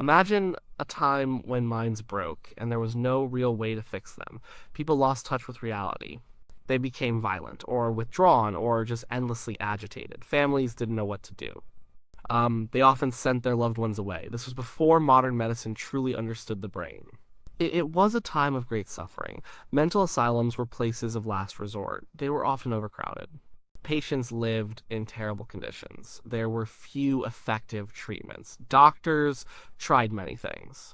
Imagine a time when minds broke and there was no real way to fix them. People lost touch with reality. They became violent or withdrawn or just endlessly agitated. Families didn't know what to do. They often sent their loved ones away. This was before modern medicine truly understood the brain. It was a time of great suffering. Mental asylums were places of last resort. They were often overcrowded. Patients lived in terrible conditions. There were few effective treatments. Doctors tried many things.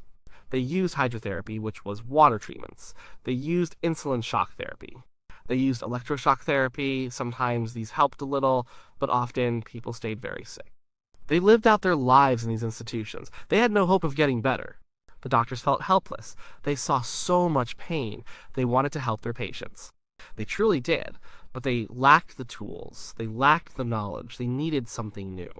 They used hydrotherapy, which was water treatments. They used insulin shock therapy. They used electroshock therapy. Sometimes these helped a little, but often people stayed very sick. They lived out their lives in these institutions. They had no hope of getting better. The doctors felt helpless. They saw so much pain. They wanted to help their patients. They truly did, but they lacked the tools. They lacked the knowledge. They needed something new.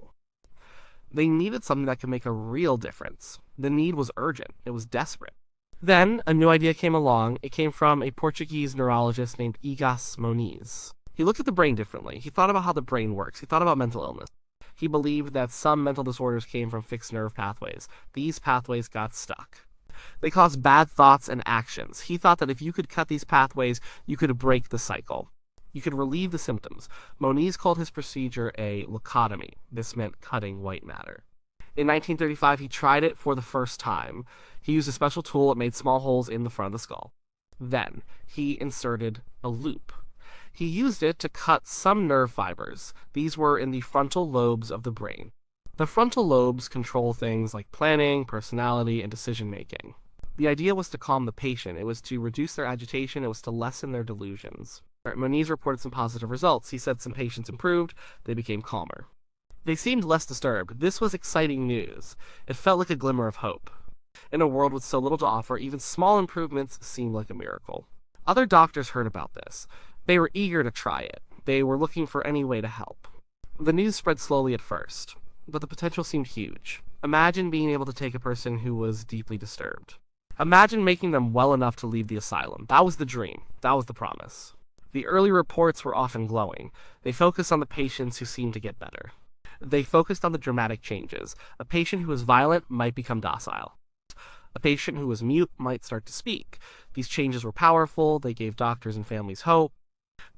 They needed something that could make a real difference. The need was urgent. It was desperate. Then a new idea came along. It came from a Portuguese neurologist named Egas Moniz. He looked at the brain differently. He thought about how the brain works. He thought about mental illness. He believed that some mental disorders came from fixed nerve pathways. These pathways got stuck. They caused bad thoughts and actions. He thought that if you could cut these pathways, you could break the cycle. You could relieve the symptoms. Moniz called his procedure a lobotomy. This meant cutting white matter. In 1935, he tried it for the first time. He used a special tool that made small holes in the front of the skull. Then, he inserted a loop. He used it to cut some nerve fibers. These were in the frontal lobes of the brain. The frontal lobes control things like planning, personality, and decision-making. The idea was to calm the patient. It was to reduce their agitation. It was to lessen their delusions. Moniz reported some positive results. He said some patients improved. They became calmer. They seemed less disturbed. This was exciting news. It felt like a glimmer of hope. In a world with so little to offer, even small improvements seemed like a miracle. Other doctors heard about this. They were eager to try it. They were looking for any way to help. The news spread slowly at first, but the potential seemed huge. Imagine being able to take a person who was deeply disturbed. Imagine making them well enough to leave the asylum. That was the dream. That was the promise. The early reports were often glowing. They focused on the patients who seemed to get better. They focused on the dramatic changes. A patient who was violent might become docile. A patient who was mute might start to speak. These changes were powerful. They gave doctors and families hope.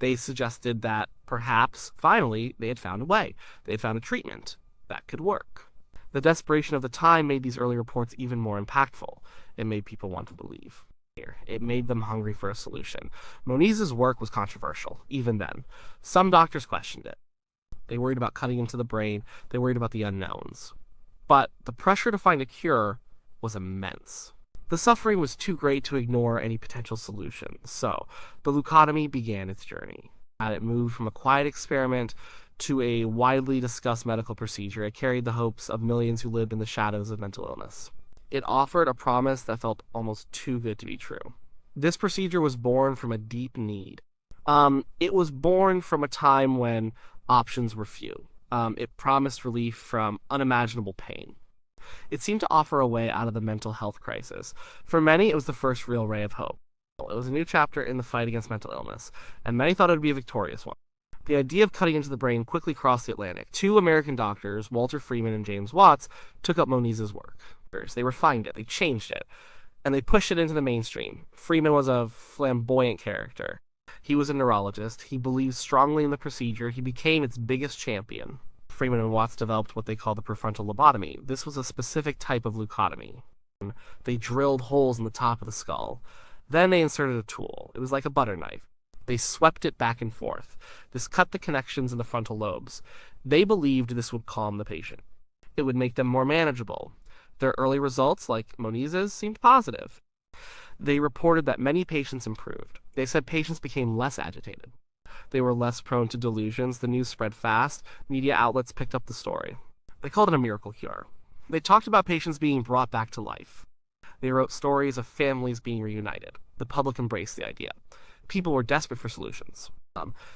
They suggested that perhaps, finally, they had found a way. They had found a treatment that could work. The desperation of the time made these early reports even more impactful. It made people want to believe. It made them hungry for a solution. Moniz's work was controversial, even then. Some doctors questioned it. They worried about cutting into the brain. They worried about the unknowns. But the pressure to find a cure was immense. The suffering was too great to ignore any potential solution, so the lobotomy began its journey. It moved from a quiet experiment to a widely discussed medical procedure. It carried the hopes of millions who lived in the shadows of mental illness. It offered a promise that felt almost too good to be true. This procedure was born from a deep need. It was born from a time when options were few. It promised relief from unimaginable pain. It seemed to offer a way out of the mental health crisis. For many, it was the first real ray of hope. It was a new chapter in the fight against mental illness, and many thought it would be a victorious one. The idea of cutting into the brain quickly crossed the Atlantic. Two American doctors, Walter Freeman and James Watts, took up Moniz's work. They refined it, they changed it, and they pushed it into the mainstream. Freeman was a flamboyant character. He was a neurologist. He believed strongly in the procedure. He became its biggest champion. Freeman and Watts developed what they call the prefrontal lobotomy. This was a specific type of lobotomy. They drilled holes in the top of the skull. Then they inserted a tool. It was like a butter knife. They swept it back and forth. This cut the connections in the frontal lobes. They believed this would calm the patient. It would make them more manageable. Their early results, like Moniz's, seemed positive. They reported that many patients improved. They said patients became less agitated. They were less prone to delusions. The news spread fast. Media outlets picked up the story. They called it a miracle cure. They talked about patients being brought back to life. They wrote stories of families being reunited. The public embraced the idea. People were desperate for solutions.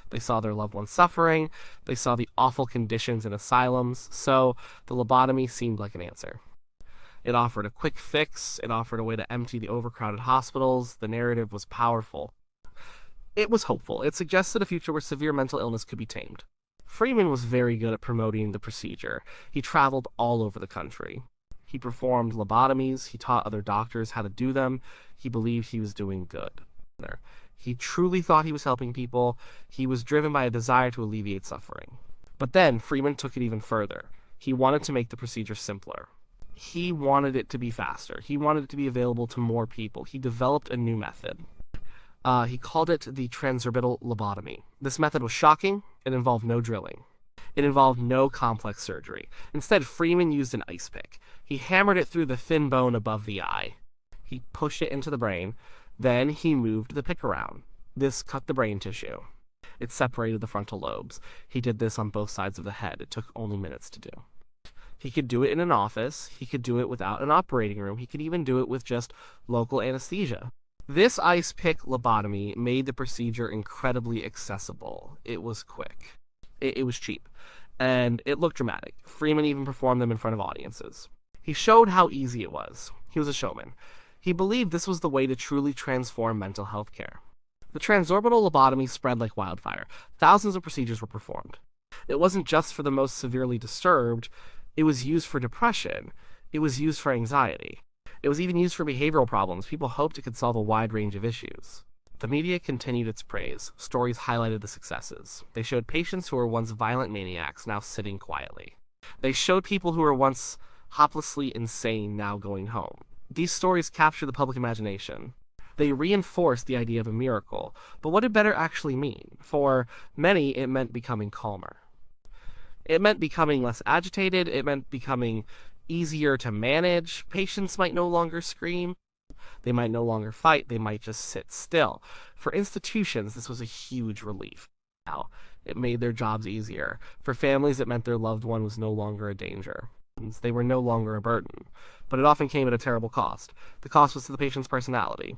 They saw their loved ones suffering. They saw the awful conditions in asylums. So the lobotomy seemed like an answer. It offered a quick fix. It offered a way to empty the overcrowded hospitals. The narrative was powerful. It was hopeful. It suggested a future where severe mental illness could be tamed. Freeman was very good at promoting the procedure. He traveled all over the country. He performed lobotomies. He taught other doctors how to do them. He believed he was doing good. He truly thought he was helping people. He was driven by a desire to alleviate suffering. But then Freeman took it even further. He wanted to make the procedure simpler. He wanted it to be faster. He wanted it to be available to more people. He developed a new method. He called it the transorbital lobotomy. This method was shocking. It involved no drilling. It involved no complex surgery. Instead, Freeman used an ice pick. He hammered it through the thin bone above the eye. He pushed it into the brain. Then he moved the pick around. This cut the brain tissue. It separated the frontal lobes. He did this on both sides of the head. It took only minutes to do. He could do it in an office. He could do it without an operating room. He could even do it with just local anesthesia. This ice pick lobotomy made the procedure incredibly accessible. It was quick. It was cheap. And it looked dramatic. Freeman even performed them in front of audiences. He showed how easy it was. He was a showman. He believed this was the way to truly transform mental health care. The transorbital lobotomy spread like wildfire. Thousands of procedures were performed. It wasn't just for the most severely disturbed. It was used for depression. It was used for anxiety. It was even used for behavioral problems. People hoped it could solve a wide range of issues. The media continued its praise. Stories highlighted the successes. They showed patients who were once violent maniacs now sitting quietly. They showed people who were once hopelessly insane now going home. These stories captured the public imagination. They reinforced the idea of a miracle. But what did better actually mean? For many, it meant becoming calmer. It meant becoming less agitated. It meant becoming easier to manage. Patients might no longer scream. They might no longer fight. They might just sit still. For institutions, this was a huge relief. Now, it made their jobs easier. For families, it meant their loved one was no longer a danger. They were no longer a burden. But it often came at a terrible cost. The cost was to the patient's personality.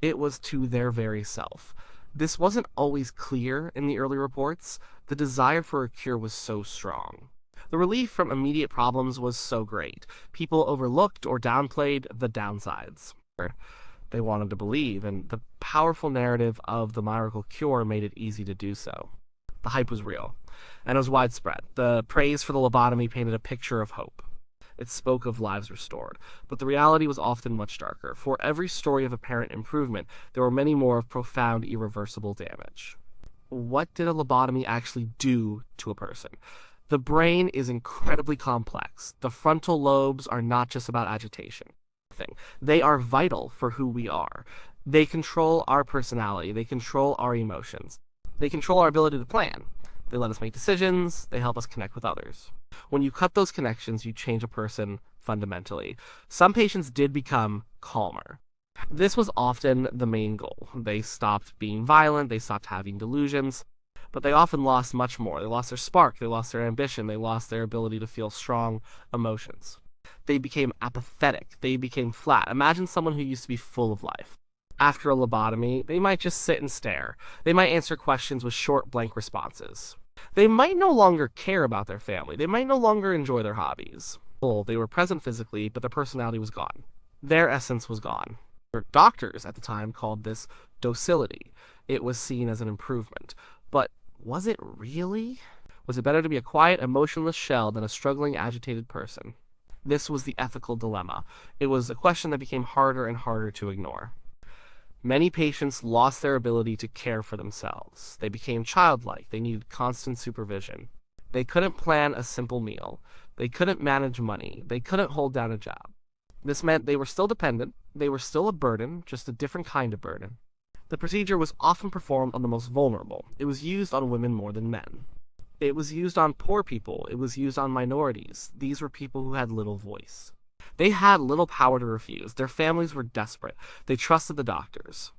It was to their very self. This wasn't always clear in the early reports. The desire for a cure was so strong. The relief from immediate problems was so great. People overlooked or downplayed the downsides. They wanted to believe, and the powerful narrative of the miracle cure made it easy to do so. The hype was real, and it was widespread. The praise for the lobotomy painted a picture of hope. It spoke of lives restored, but the reality was often much darker. For every story of apparent improvement, there were many more of profound, irreversible damage. What did a lobotomy actually do to a person? The brain is incredibly complex. The frontal lobes are not just about agitation. They are vital for who we are. They control our personality. They control our emotions. They control our ability to plan. They let us make decisions. They help us connect with others. When you cut those connections, you change a person fundamentally. Some patients did become calmer. This was often the main goal. They stopped being violent. They stopped having delusions. But they often lost much more. They lost their spark. They lost their ambition. They lost their ability to feel strong emotions. They became apathetic. They became flat. Imagine someone who used to be full of life. After a lobotomy, they might just sit and stare. They might answer questions with short, blank responses. They might no longer care about their family. They might no longer enjoy their hobbies. They were present physically, but their personality was gone. Their essence was gone. Doctors at the time called this docility. It was seen as an improvement. But was it really? Was it better to be a quiet, emotionless shell than a struggling, agitated person? This was the ethical dilemma. It was a question that became harder and harder to ignore. Many patients lost their ability to care for themselves. They became childlike. They needed constant supervision. They couldn't plan a simple meal. They couldn't manage money. They couldn't hold down a job. This meant they were still dependent. They were still a burden, just a different kind of burden. The procedure was often performed on the most vulnerable. It was used on women more than men. It was used on poor people. It was used on minorities. These were people who had little voice. They had little power to refuse. Their families were desperate. They trusted the doctors.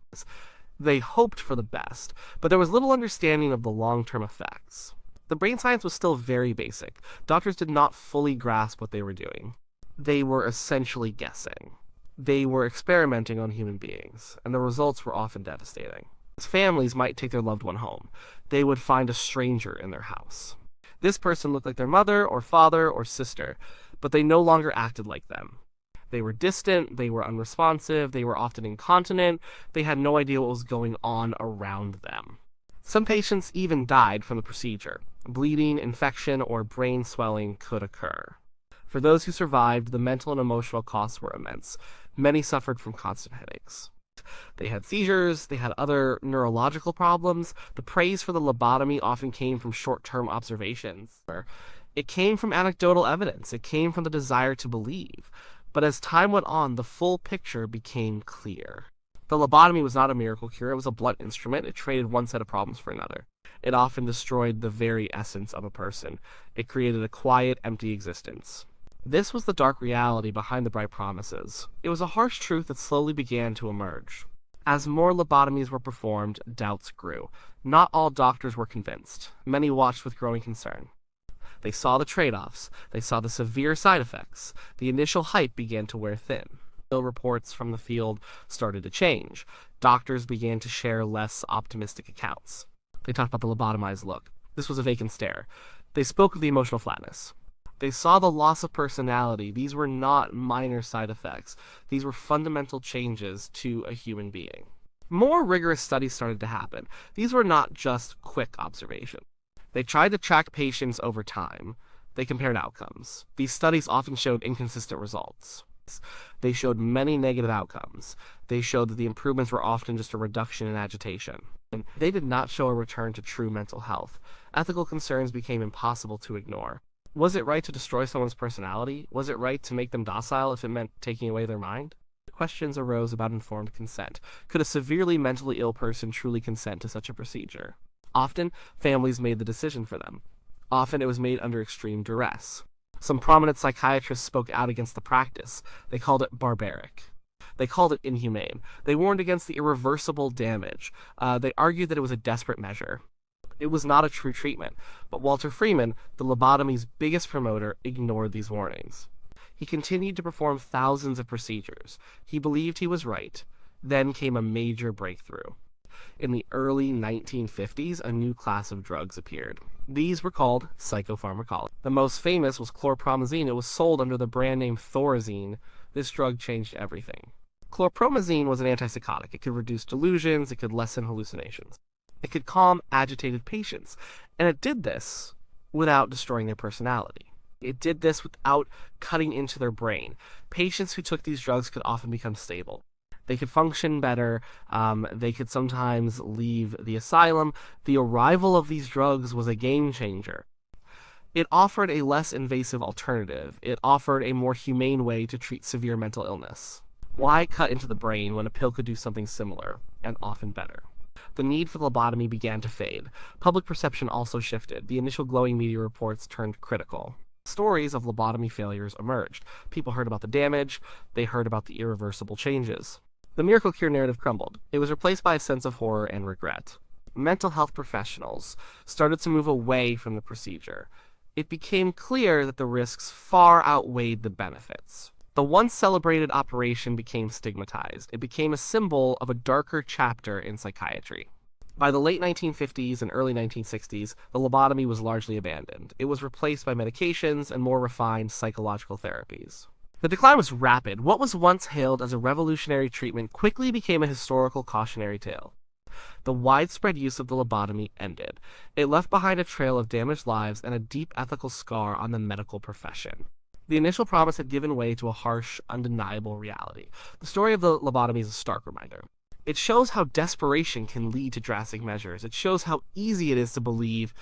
They hoped for the best, but there was little understanding of the long-term effects. The brain science was still very basic. Doctors did not fully grasp what they were doing. They were essentially guessing. They were experimenting on human beings, and the results were often devastating. Families might take their loved one home. They would find a stranger in their house. This person looked like their mother or father or sister, but they no longer acted like them. They were distant, they were unresponsive, they were often incontinent, they had no idea what was going on around them. Some patients even died from the procedure. Bleeding, infection, or brain swelling could occur. For those who survived, the mental and emotional costs were immense. Many suffered from constant headaches. They had seizures, they had other neurological problems. The praise for the lobotomy often came from short-term observations. It came from anecdotal evidence. It came from the desire to believe. But as time went on, the full picture became clear. The lobotomy was not a miracle cure. It was a blunt instrument. It traded one set of problems for another. It often destroyed the very essence of a person. It created a quiet, empty existence. This was the dark reality behind the bright promises. It was a harsh truth that slowly began to emerge. As more lobotomies were performed, doubts grew. Not all doctors were convinced. Many watched with growing concern. They saw the trade-offs. They saw the severe side effects. The initial hype began to wear thin. Reports from the field started to change. Doctors began to share less optimistic accounts. They talked about the lobotomized look. This was a vacant stare. They spoke of the emotional flatness. They saw the loss of personality. These were not minor side effects. These were fundamental changes to a human being. More rigorous studies started to happen. These were not just quick observations. They tried to track patients over time. They compared outcomes. These studies often showed inconsistent results. They showed many negative outcomes. They showed that the improvements were often just a reduction in agitation. And they did not show a return to true mental health. Ethical concerns became impossible to ignore. Was it right to destroy someone's personality? Was it right to make them docile if it meant taking away their mind? Questions arose about informed consent. Could a severely mentally ill person truly consent to such a procedure? Often, families made the decision for them. Often, it was made under extreme duress. Some prominent psychiatrists spoke out against the practice. They called it barbaric. They called it inhumane. They warned against the irreversible damage. They argued that it was a desperate measure. It was not a true treatment. But Walter Freeman, the lobotomy's biggest promoter, ignored these warnings. He continued to perform thousands of procedures. He believed he was right. Then came a major breakthrough. In the early 1950s, a new class of drugs appeared. These were called psychopharmacology. The most famous was chlorpromazine. It was sold under the brand name Thorazine. This drug changed everything. Chlorpromazine was an antipsychotic. It could reduce delusions. It could lessen hallucinations. It could calm agitated patients. And it did this without destroying their personality. It did this without cutting into their brain. Patients who took these drugs could often become stable. They could function better. They could sometimes leave the asylum. The arrival of these drugs was a game changer. It offered a less invasive alternative. It offered a more humane way to treat severe mental illness. Why cut into the brain when a pill could do something similar, and often better? The need for lobotomy began to fade. Public perception also shifted. The initial glowing media reports turned critical. Stories of lobotomy failures emerged. People heard about the damage. They heard about the irreversible changes. The miracle cure narrative crumbled. It was replaced by a sense of horror and regret. Mental health professionals started to move away from the procedure. It became clear that the risks far outweighed the benefits. The once celebrated operation became stigmatized. It became a symbol of a darker chapter in psychiatry. By the late 1950s and early 1960s, the lobotomy was largely abandoned. It was replaced by medications and more refined psychological therapies. The decline was rapid. What was once hailed as a revolutionary treatment quickly became a historical cautionary tale. The widespread use of the lobotomy ended. It left behind a trail of damaged lives and a deep ethical scar on the medical profession. The initial promise had given way to a harsh, undeniable reality. The story of the lobotomy is a stark reminder. It shows how desperation can lead to drastic measures. It shows how easy it is to believe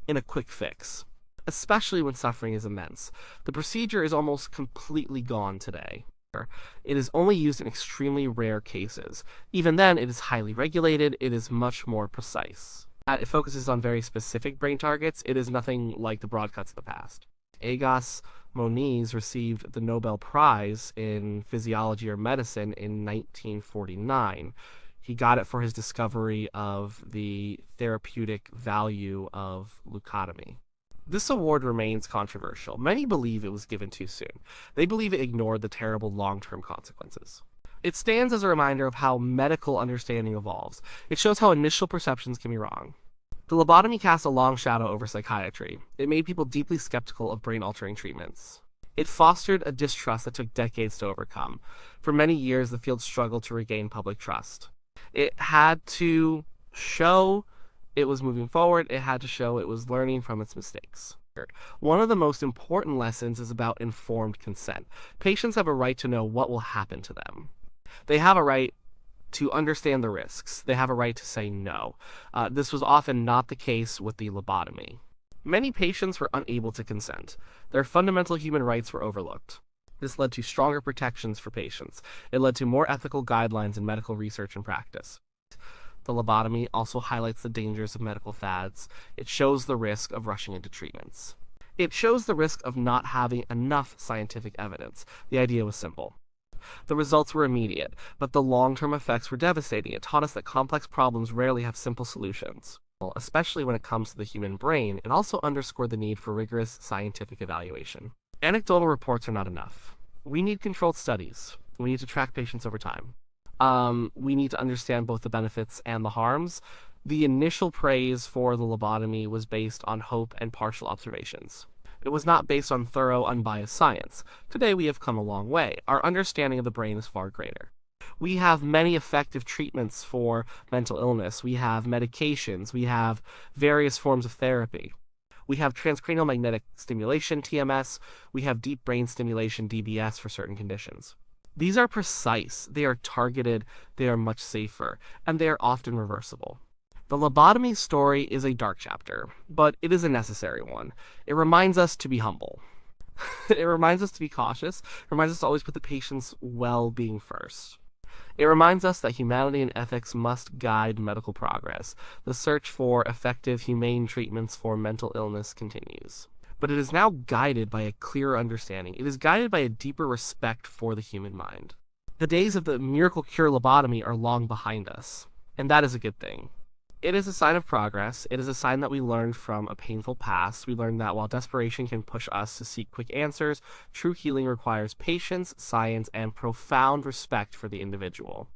in a quick fix, especially when suffering is immense. The procedure is almost completely gone today. It is only used in extremely rare cases. Even then, it is highly regulated. It is much more precise. It focuses on very specific brain targets. It is nothing like the broad cuts of the past. Egas Moniz received the Nobel Prize in Physiology or Medicine in 1949. He got it for his discovery of the therapeutic value of leucotomy. This award remains controversial. Many believe it was given too soon. They believe it ignored the terrible long-term consequences. It stands as a reminder of how medical understanding evolves. It shows how initial perceptions can be wrong. The lobotomy cast a long shadow over psychiatry. It made people deeply skeptical of brain-altering treatments. It fostered a distrust that took decades to overcome. For many years, the field struggled to regain public trust. It had to show it was moving forward. It had to show it was learning from its mistakes. One of the most important lessons is about informed consent. Patients have a right to know what will happen to them. They have a right to understand the risks. They have a right to say no. This was often not the case with the lobotomy. Many patients were unable to consent. Their fundamental human rights were overlooked. This led to stronger protections for patients. It led to more ethical guidelines in medical research and practice. The lobotomy also highlights the dangers of medical fads. It shows the risk of rushing into treatments. It shows the risk of not having enough scientific evidence. The idea was simple. The results were immediate, but the long-term effects were devastating. It taught us that complex problems rarely have simple solutions. Especially when it comes to the human brain, it also underscored the need for rigorous scientific evaluation. Anecdotal reports are not enough. We need controlled studies. We need to track patients over time. We need to understand both the benefits and the harms. The initial praise for the lobotomy was based on hope and partial observations. It was not based on thorough, unbiased science. Today we have come a long way. Our understanding of the brain is far greater. We have many effective treatments for mental illness. We have medications. We have various forms of therapy. We have transcranial magnetic stimulation, TMS. We have deep brain stimulation, DBS, for certain conditions. These are precise, they are targeted, they are much safer, and they are often reversible. The lobotomy story is a dark chapter, but it is a necessary one. It reminds us to be humble. It reminds us to be cautious. It reminds us to always put the patient's well-being first. It reminds us that humanity and ethics must guide medical progress. The search for effective, humane treatments for mental illness continues. But it is now guided by a clearer understanding. It is guided by a deeper respect for the human mind. The days of the miracle cure lobotomy are long behind us, and that is a good thing. It is a sign of progress. It is a sign that we learned from a painful past. We learned that while desperation can push us to seek quick answers, true healing requires patience, science, and profound respect for the individual.